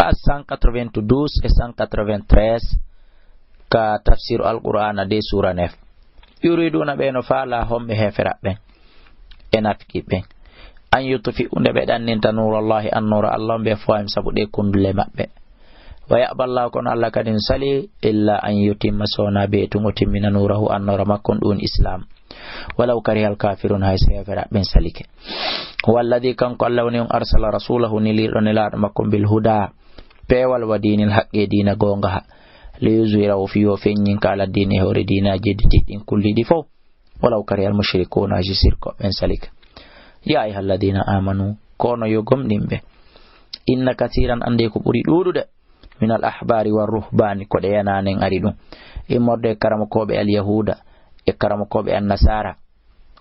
page 192 et 193 ka tafsir al-Qur'an de sura 9 yuriduna beno fala hombe hefera ben enafiki ben an yutfi unde be danninta nurallahi an-nura Allah be faam sabude kundule mabbe wa ya'ballahu kon Allah kadin sali illa an yutimma sona be tungo timmina nurahu an-nura makkon dun islam walau karihal kafirun hay sayfara ben salike walladhi kan qallawni arsala rasulahu nilirunila makkon bil huda pewal wa dinil haqqi dina gonga liyuzira fi wa fenyin kala dini hore dina jeddi din kulli di fo walau karihal mushrikuna jisirko ben salike ya ayyuhalladhina amanu kono yogom dimbe inna katiran ande ko buri dudude min al ahbari war ruhbani ko de yananen ari dum e morde karamo ko be al yahuda e karamo ko be an nasara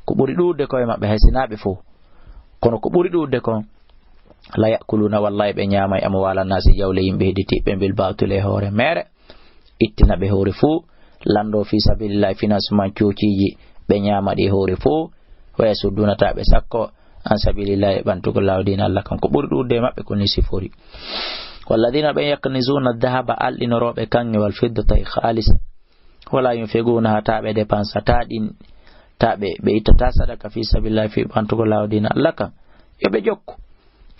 ko buri dudude ko e mabbe hasinabe fo kono ko buri dudude ko la yakuluna wallahi be nyaamay amwala nasi jawle yimbe hediti be bil baatule hore mere ittina be hore fu lando fi sabilillah financement ciociji be nyaama de hore fu wa yasuduna tabe sakko an sabilillah bantugo lawdina Allah kan ko buri dudude mabbe ko ni sifori والذين يكنزون الذهب الإنروب كان والفضة خالص ولا ينفقونها تابع دبانس تادين تابع بيتتاسدك في سبيل الله في بانتو الله دين لك يبجوك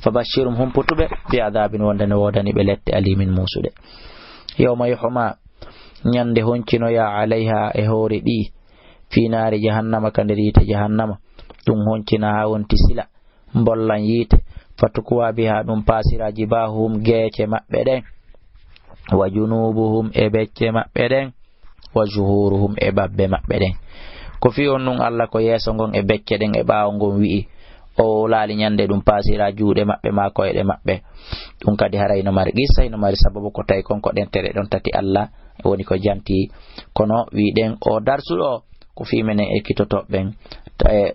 فبشرهم هم بتوبة بعذاب وندن ودن بلت أليم موسود يوم يحمى nyande honcino ya alaiha e hore di fi naari jahannama kandirite jahannama dum honcina ha wonti sila mbollan yite fatukuwa biha dum pasiraji bahum geece mabbe den wa junubuhum e becce mabbe den wa juhuruhum e babbe mabbe den ko fi on nun Allah ko yeso ngon e becce den e baawo ngon wi o laali nyande dum pasira juude mabbe ma ko e mabbe dum kadi harayno mari gissa ino mari sababu ko tay kon ko den tere don tati Allah woni ko janti kono wi den o darsudo ko fi menen e kitoto ben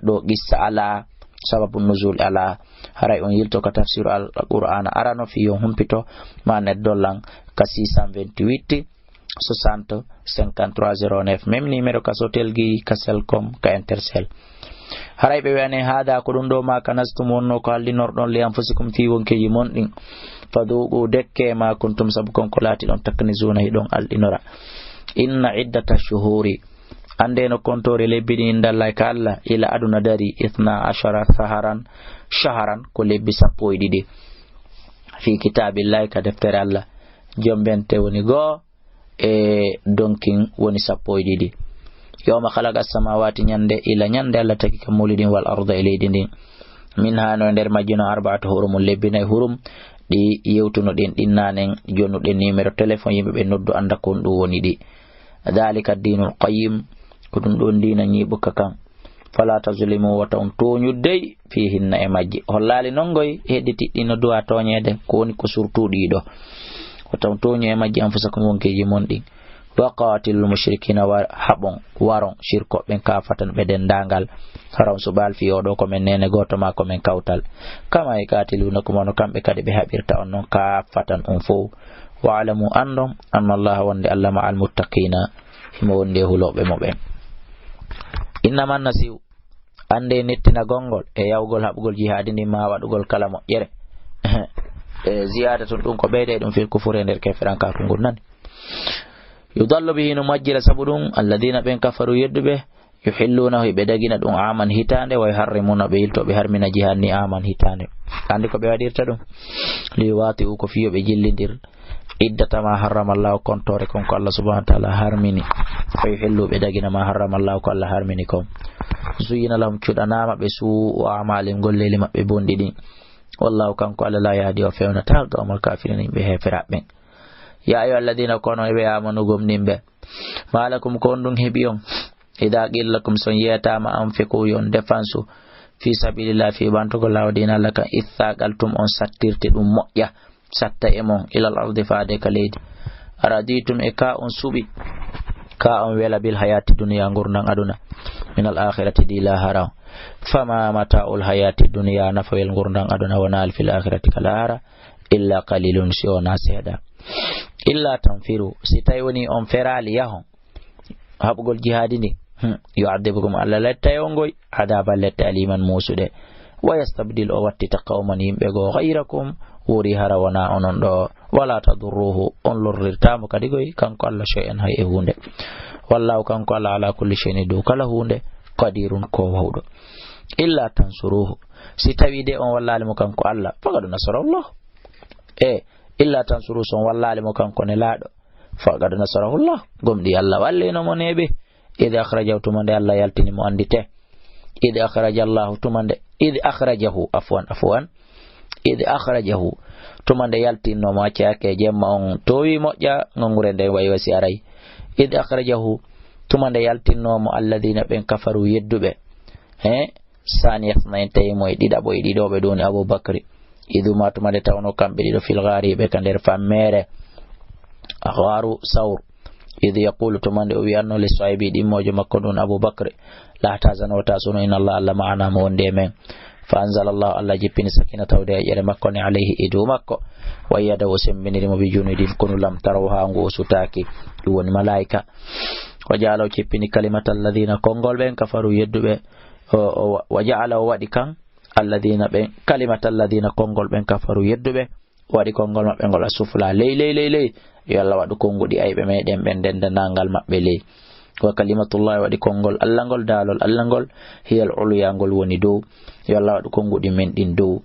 do gissa ala sababu nuzul ala haray on yilto ka tafsir al-Qur'an arano fi yon humpito manet dollan ka 628 60 5309 même numéro ka sotelgi ka Selcom ka Intercell haray be wene hada ko dum do ma kanastum wonno ko halli nordon li anfusikum fi wonkeji mon din faduqu dekke ma kuntum sabukon ko lati don taknizuna hidon aldinora inna iddata shuhuri ande no kontore lebbi indalla ka Allah ila aduna dari 12 shaharan ko lebbi sappo e didi fi kitabillahi ka deftere Allah jombente woni go e donkin woni sappo e didi yawma khalaqa samawati nyande ila nyande Allah taki ka mulidin wal arda ilaydi minha no der majjino arba'atu hurum lebbi nay hurum di yewtuno den dinnanen jonnude numéro téléphone yimbe be noddu anda kon du woni di dalika dinul qayyim ko dum don dina nyibuka kan fala tazlimu wa ta'un toñuddey fi hinna e majji hollali nongoy hediti dino duwa toñede ko woni ko surtudi do ko ta'un toñe e majji an fusakum wonkeji mondi waqatilul mushrikina wa habon waron shirko ben kafatan be dendangal haram subal fi odo ko men nene goto ma ko men kawtal kama e katiluna ko mono kambe kadi be habirta on non kafatan on fo wa alamu andum anna Allah wande Allah ma'al muttaqina himo wonde hulobe mo ben innama nasiu ande nettina gongol e yawgol habugol jihadi ni ma wadugol kala mo yere ziyadatun dum ko beede dum fil kufure nder kefiran ka ko ngon yudallu bihi numajjila sabudun alladhina ben kafaru yedbe yuhilluna be dagina dum aman hitande wa yuharrimuna be yilto be harmina jihani aman hitande andi ko be wadirta dum li wati ko fiyo be jillindir iddata ma harrama Allah kontore kon ko Allah subhanahu wa ta'ala harmini fay hello be dagina ma harrama Allah ko Allah harmini ko zuyina lahum chudanama be su wa amalin golleli mabbe bondidi wallahu kanko Allah la yahdi wa fa'una ta'al amal kafirin be hefera ben ya ayu alladina kono be amanu gomnimbe malakum kondun hebiyon ida gillakum son yeta ma anfiqu yon defansu fi sabilillah fi bantugo lawdina laka ithaqaltum on sattirte dum mo'ya satta emon ila al-ardi faade kaledi araditum e ka on subi ka on wela bil hayati dunya ngurnan aduna min al-akhirati dila haram fama mata'ul hayati dunya nafawel ngurnan aduna wana fil akhirati kalara illa qalilun siona seda illa tanfiru sitayoni on ferali yahon habugol jihadi ni yu'adibukum alla latayongoy adaba lataliman musude wa yastabdil o wattita qauman yimbe go ghayrakum wuri harawana onon do wala tadurruhu on lorrirtamo kadi goy kanko Allah shay'an hay e hunde wallahu kanko Allah ala kulli shay'in do kala hunde qadirun ko wawdo illa tansuruhu si tawi de on wallali mo kanko Allah faqad nasarallah illa tansuru son wallali mo kanko ne laado faqad nasarallah gomdi Allah wallino mo nebe idh akhrajahu tumande Allah yaltini mo andite idh akhrajallahu tumande idh akhrajahu afwan idh akhrajahu tumande yaltinno mo acake jemma on towi moƴƴa ngongure nde way wasi aray idh akhrajahu tumande yaltinno mo alladhina ben kafaru yeddube saniyat nayi moy ɗiɗaɓo e ɗiɗoɓe doni Abubakri iduma tumande tawno kamɓe ɗiɗo fil ghariɓe ka nder fammere gharu sawr idh yaqulu tumande o wi'anno li sahibi ɗimmojo makko ɗum Abubakri la tahzan wa tahzanu inna Allah ma'ana mo wonde men fa anzalallahu Allah jippini sakina tawde e ƴere makko ne alayhi e dow makko wa yadahu semminirimo bi junudin kono lam taraw ha ngo sutaki ɗum woni malaika wa ja'ala jippini kalimatal ladina kongol ɓen kafaru yedduɓe wa ja'ala waɗi kan alladina ɓen kalimatal ladina kongol ɓen kafaru yedduɓe waɗi kongol maɓɓe ngol asufla ley yo Allah waɗu konguɗi ayɓe meɗen ɓen dendanangal maɓɓe ley wa kalimatullahi waɗi kongol Allah ngol daalol Allah ngol hiyal uluya ngol woni dow yo Allah waɗu konguɗi men ɗin dow